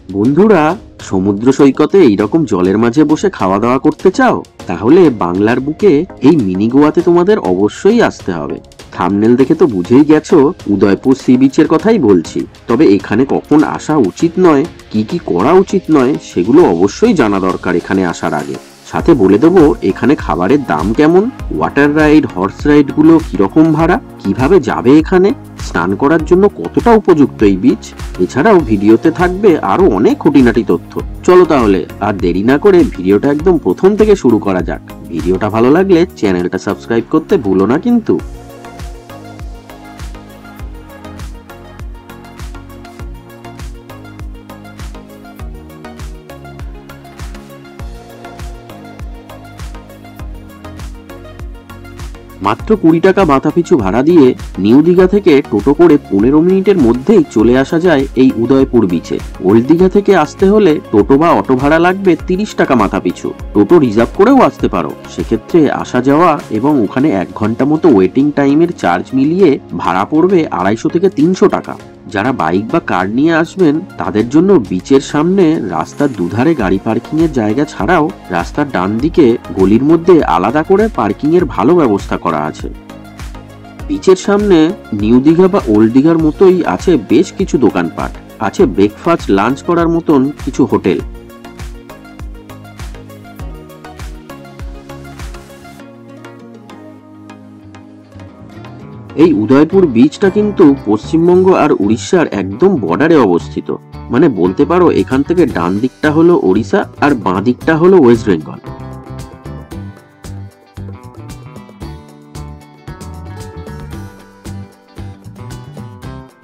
বন্ধুরা, সমুদ্র সৈকতে এইরকম জলের মাঝে বসে খাওয়া দাওয়া করতে চাও? তাহলে বাংলার বুকে এই মিনি গোয়াতে তোমাদের অবশ্যই আসতে হবে। থাম্বনেল দেখে তো বুঝেই গেছো উদয়পুর সি বিচের কথাই বলছি। তবে এখানে কখন আসা উচিত নয়, কি কি করা উচিত নয়, সেগুলো অবশ্যই জানা দরকার এখানে আসার আগে। সাথে বলে দেবো এখানে খাবারের দাম কেমন, ওয়াটার রাইড, হর্স রাইড গুলো কিরকম ভাড়া, কিভাবে যাবে এখানে, স্নান করার জন্য কতটা উপযুক্ত এই বিচ। এছাড়াও ভিডিওতে থাকবে আরো অনেক খুঁটিনাটি তথ্য। চলো তাহলে আর দেরি না করে ভিডিওটা একদম প্রথম থেকে শুরু করা যাক। ভিডিওটা ভালো লাগলে চ্যানেলটা সাবস্ক্রাইব করতে ভুলো না কিন্তু। মাত্র 20 টাকা মাথাপিছু ভাড়া দিয়ে নিউ দীঘা থেকে টোটো করে 15 মিনিটের মধ্যেই চলে আসা যায় এই উদয়পুর বিচে। ওল্ড দীঘা থেকে আসতে হলে টোটো বা অটো ভাড়া লাগবে 30 টাকা মাথাপিছু। টোটো রিজার্ভ করেও আসতে পারো, সেক্ষেত্রে আসা যাওয়া এবং ওখানে 1 ঘন্টা মতো ওয়েটিং টাইমের চার্জ মিলিয়ে ভাড়া পড়বে 250 থেকে 300 টাকা। যারা বাইক বা কার নিয়ে আসবেন তাদের জন্য বিচের সামনে রাস্তার দুধারে গাড়ি পার্কিং এর জায়গা ছাড়াও রাস্তার ডান দিকে গলির মধ্যে আলাদা করে পার্কিং এর ভালো ব্যবস্থা করা আছে। বিচের সামনে নিউ দীঘা বা ওল্ড দীঘার মতোই আছে বেশ কিছু দোকানপাট, আছে ব্রেকফাস্ট লাঞ্চ করার মতন কিছু হোটেল। এই উদয়পুর বিচটা কিন্তু পশ্চিমবঙ্গ আর উড়িষ্যার একদম বর্ডারে অবস্থিত। মানে বলতে পারো এখান থেকে ডান দিকটা হলো ওড়িশা আর বাঁ দিকটা হলো ওয়েস্ট বেঙ্গল।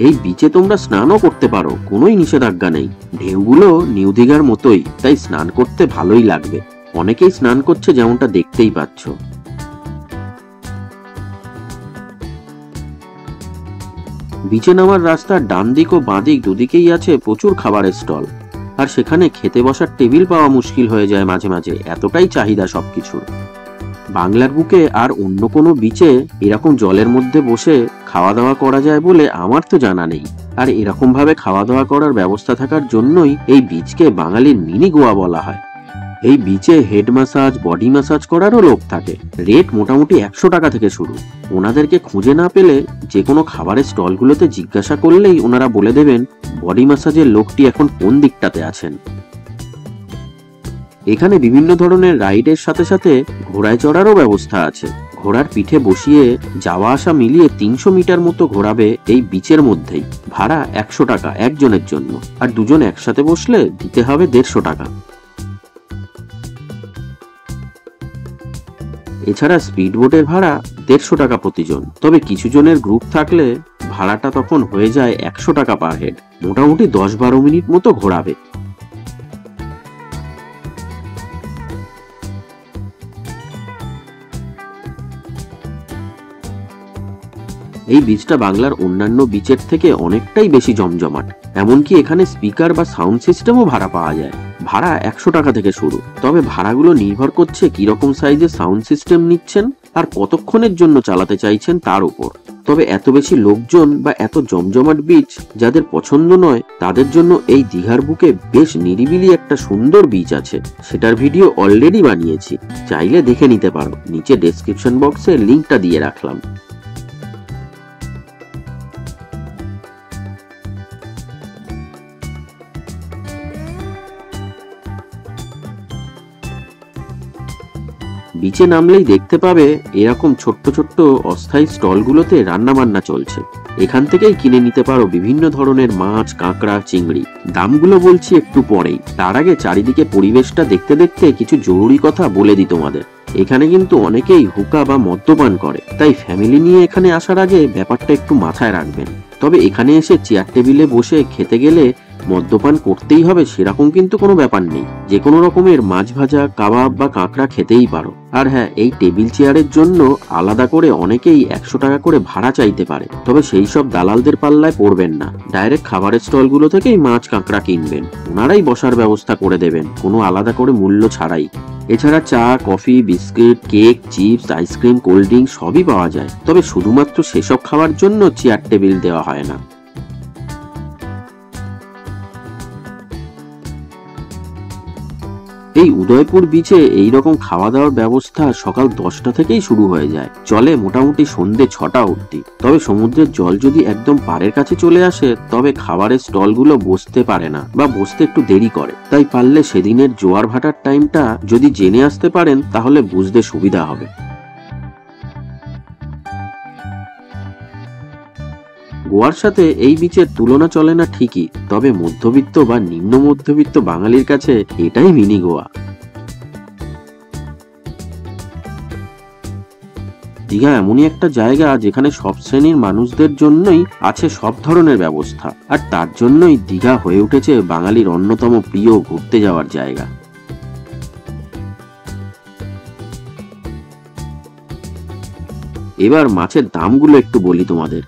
এই বিচে তোমরা স্নানও করতে পারো, কোনোই নিষেধাজ্ঞা নেই। ঢেউগুলো নিউ দীঘার মতোই, তাই স্নান করতে ভালোই লাগবে। অনেকেই স্নান করছে, যেমনটা দেখতেই পাচ্ছ। বিচে নামার রাস্তার ডান দিক ও বাঁ দিক দুদিকেই আছে প্রচুর খাবারের স্টল, আর সেখানে খেতে বসার টেবিল পাওয়া মুশকিল হয়ে যায় মাঝে মাঝে, এতটাই চাহিদা সবকিছুর। বাংলার বুকে আর অন্য কোনো বিচে এরকম জলের মধ্যে বসে খাওয়া দাওয়া করা যায় বলে আমার তো জানা নেই। আর এরকম ভাবে খাওয়া দাওয়া করার ব্যবস্থা থাকার জন্যই এই বিচকে বাঙালির মিনি গোয়া বলা হয়। এই বিচে হেড ম্যাসাজ, বডি ম্যাসাজ করারও লোক থাকে। রেট মোটামুটি 100 টাকা থেকে শুরু। ওনাদেরকে খুঁজে না পেলে যে কোনো খাবারের স্টলগুলোতে জিজ্ঞাসা করলেই ওনারা বলে দেবেন বডি ম্যাসাজের লোকটি এখন কোন দিকটাতে আছেন। এখানে বিভিন্ন ধরনের রাইডের সাথে সাথে ঘোড়ায় চড়ারও ব্যবস্থা আছে। ঘোড়ার পিঠে বসিয়ে যাওয়া আসা মিলিয়ে 300 মিটার মতো ঘোরাবে এই বিচের মধ্যেই। ভাড়া 100 টাকা একজনের জন্য, আর দুজন একসাথে বসলে দিতে হবে 150 টাকা। এছাড়া স্পিড বোটের ভাড়া 150 টাকা প্রতিজন। তবে কিছু জনের গ্রুপ থাকলে ভাড়াটা তখন হয়ে যায় 100 টাকা পার হেড। মোটামুটি 10-12 মিনিট মতো ঘোরাবে। এই বিচটা বাংলার অন্যান্য বিচের থেকে অনেকটাই বেশি জমজমাট। এমনকি এখানে স্পিকার বা সাউন্ড সিস্টেমও ভাড়া পাওয়া যায়। ভাড়া 100 টাকা থেকে শুরু। তবে ভাড়াগুলো নির্ভর করছে কিরকম সাইজের সাউন্ড সিস্টেম নিচ্ছেন আর কতক্ষণের জন্য চালাতে চাইছেন তার উপর। তবে এত বেশি লোকজন বা এত জমজমাট বিচ যাদের পছন্দ নয়, তাদের জন্য এই দীঘার বুকে বেশ নিরিবিলি একটা সুন্দর বিচ আছে। সেটার ভিডিও অলরেডি বানিয়েছি, চাইলে দেখে নিতে পারো। নিচে ডেসক্রিপশন বক্সে লিঙ্কটা দিয়ে রাখলাম। বিচে নামলেই দেখতে পাবে এরকম ছোট্ট ছোট্ট অস্থায়ী স্টলগুলোতে রান্না বান্না চলছে। এখান থেকেই কিনে নিতে পারো বিভিন্ন ধরনের মাছ, কাঁকড়া, চিংড়ি। দামগুলো বলছি একটু পরেই। তার আগে চারিদিকে পরিবেশটা দেখতে দেখতে কিছু জরুরি কথা বলে দিই তোমাদের। এখানে কিন্তু অনেকেই হুকা বা মদ্যপান করে, তাই ফ্যামিলি নিয়ে এখানে আসার আগে ব্যাপারটা একটু মাথায় রাখবেন। তবে এখানে এসে চেয়ার টেবিলে বসে খেতে গেলে মদ্যপান করতেই হবে সেরকম কিন্তু কোনো ব্যাপার নেই। যে কোনো রকমের মাছ ভাজা, কাবাব বা কাঁকড়া খেতেই পারো। আর হ্যাঁ, এই টেবিল চেয়ারের জন্য আলাদা করে অনেকেই 100 টাকা করে ভাড়া চাইতে পারে। তবে সেই সব দালালদের পাল্লায় পড়বেন না, ডাইরেক্ট খাবারের স্টলগুলো থেকেই মাছ কাঁকড়া কিনবেন। ওনারাই বসার ব্যবস্থা করে দেবেন, কোনো আলাদা করে মূল্য ছাড়াই। এছাড়া চা, coffee, biscuit, cake, chips, ice cream, cold drink সবই পাওয়া যায়। তবে শুধুমাত্র সেসব খাওয়ার জন্য চেয়ার টেবিল দেওয়া হয় না। এই উদয়পুর বিচে এইরকম খাওয়া দাওয়ার ব্যবস্থা সকাল 10টা থেকেই শুরু হয়ে যায়, চলে মোটামুটি সন্ধ্যে 6টা অবধি। তবে সমুদ্রের জল যদি একদম পাড়ের কাছে চলে আসে তবে খাবারের স্টলগুলো বসতে পারে না বা বসতে একটু দেরি করে। তাই পারলে সেদিনের জোয়ার ভাটার টাইমটা যদি জেনে আসতে পারেন তাহলে বুঝতে সুবিধা হবে। গোয়ার সাথে এই বিচের তুলনা চলে না ঠিকই, তবে মধ্যবিত্ত বা নিম্ন মধ্যবিত্ত বাঙালির কাছে এটাই মিনি গোয়া। দীঘা এমনই একটা জায়গা যেখানে সব শ্রেণীর মানুষদের জন্যই আছে সব ধরনের ব্যবস্থা, আর তার জন্যই দীঘা হয়ে উঠেছে বাঙালির অন্যতম প্রিয় ঘুরতে যাওয়ার জায়গা। এবার মাছের দামগুলো একটু বলি তোমাদের।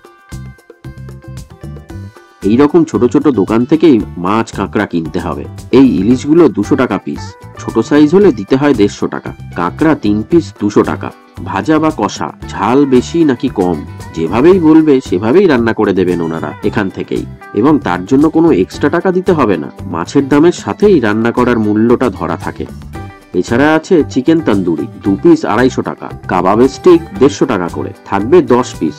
এইরকম ছোট ছোট দোকান থেকেই মাছ কাঁকড়া কিনতে হবে। এই ইলিশগুলো 200 টাকা পিস, ছোট সাইজ হলে দিতে হয় 150 টাকা। কাঁকড়া 3 পিস 200 টাকা। ভাজা বা কষা, ঝাল বেশি নাকি কম, যেভাবেই বলবে সেভাবেই রান্না করে দেবেন ওনারা এখান থেকেই, এবং তার জন্য কোনো এক্সট্রা টাকা দিতে হবে না। মাছের দামের সাথেই রান্না করার মূল্যটা ধরা থাকে। এছাড়া আছে চিকেন তন্দুরি, 2 পিস 250 টাকা। কাবাবের স্টিক 150 টাকা করে, থাকবে 10 পিস।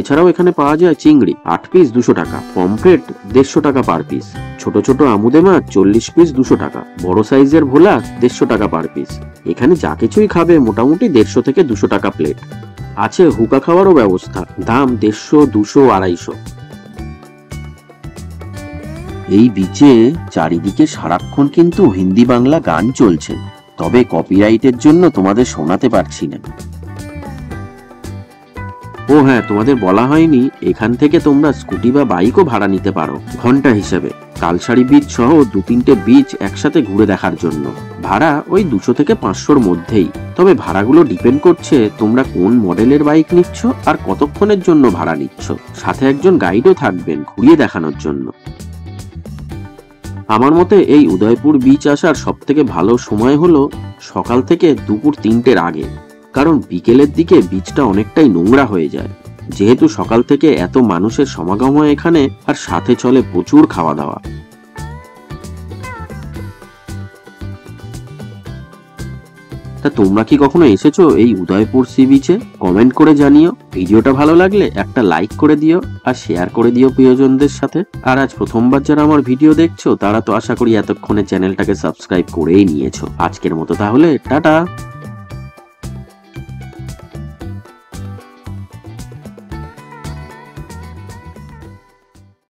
এছাড়াও এখানে পাওয়া যায় চিংড়ি 8 পিস 200 টাকা, পমফ্রেট 150 টাকা পার পিস, ছোট ছোট আমুদে মাছ 40 পিস 200 টাকা, বড় সাইজের ভোলা 150 টাকা পার পিস। এখানে যা কিছুই খাবে মোটামুটি 150 থেকে 200 টাকা প্লেট। আছে হুকা খাওয়ারও ব্যবস্থা, দাম 150, 200, 250। এই বিচে চারিদিকে সারাক্ষণ কিন্তু হিন্দি বাংলা গান চলছে, তবে কপিরাইটের জন্য তোমাদের শোনাতে পারছি না। ও হ্যাঁ, তোমাদের বলা হয়নি, এখান থেকে তোমরা স্কুটি বা বাইকও ভাড়া নিতে পারো ঘন্টা হিসেবে, তালসারি বিচ সহ 2-3টে বিচ একসাথে ঘুরে দেখার জন্য। ভাড়া ওই 200 থেকে 500-র মধ্যেই। তবে ভাড়াগুলো ডিপেন্ড করছে তোমরা কোন মডেলের বাইক নিচ্ছ আর কতক্ষণের জন্য ভাড়া নিচ্ছ। সাথে একজন গাইডও থাকবেন ঘুরিয়ে দেখানোর জন্য। আমার মতে এই উদয়পুর বিচ আসার সব থেকে ভালো সময় হলো সকাল থেকে দুপুর 3টের আগে, কারণ বিকেলের দিকে বিচটা অনেকটাই নোংরা হয়ে যায়, যেহেতু সকাল থেকে এত মানুষের সমাগম হয় এখানে, আর সাথে চলে প্রচুর খাওয়া দাওয়া। তা তোমরা কি কখনো এসেছো এই উদয়পুর সি বিচে? কমেন্ট করে জানিও। ভিডিওটা ভালো লাগলে একটা লাইক করে দিও আর শেয়ার করে দিও প্রিয়জনদের সাথে। আর আজ প্রথমবার যারা আমার ভিডিও দেখছো তারা তো আশা করি এতক্ষণে চ্যানেলটাকে সাবস্ক্রাইব করেই নিয়েছো। আজকের মতো তাহলে টাটা।